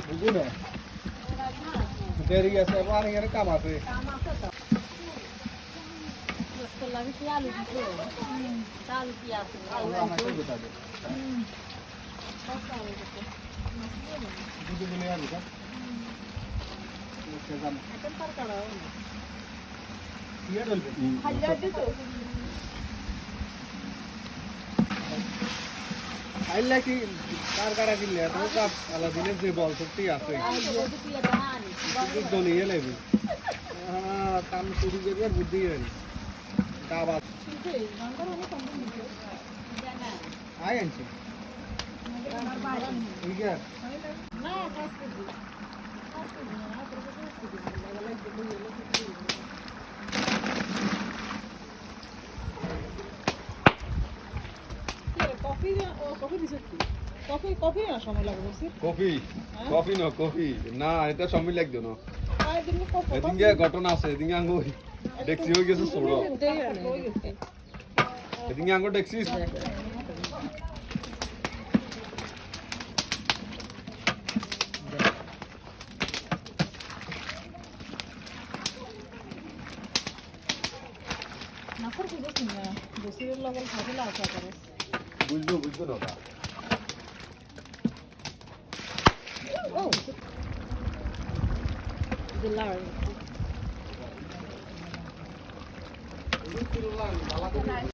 বুঝুনে দেরি আছে পানি এর কাম আছে লাগি কি আলু দিছো আলু কি আছে আলু আমাকে দিতে হবে দুটো মিলে আলু কা সেজাম এখন পার করাও ইয়া ডলবে হাজার দিছো আইলা কি কার কারা কিনলে তো কাপ আলা দিনের যে বল সত্যি আছে বুদ্ধ নিয়ে লেবি কাম শুরু করবে আর বুদ্ধি হয় দাবাত আই আনছি ঠিক আছে না কাজ করবি কফি না এটা সময় লাগবে না এদিকে ঘটনা আছে এদিকে আঙ্গু ট্যাক্সি হয়ে গেছে ছোড়ো এদিকে আঙ্গু ট্যাক্সি বুঝলো না Oh, the large.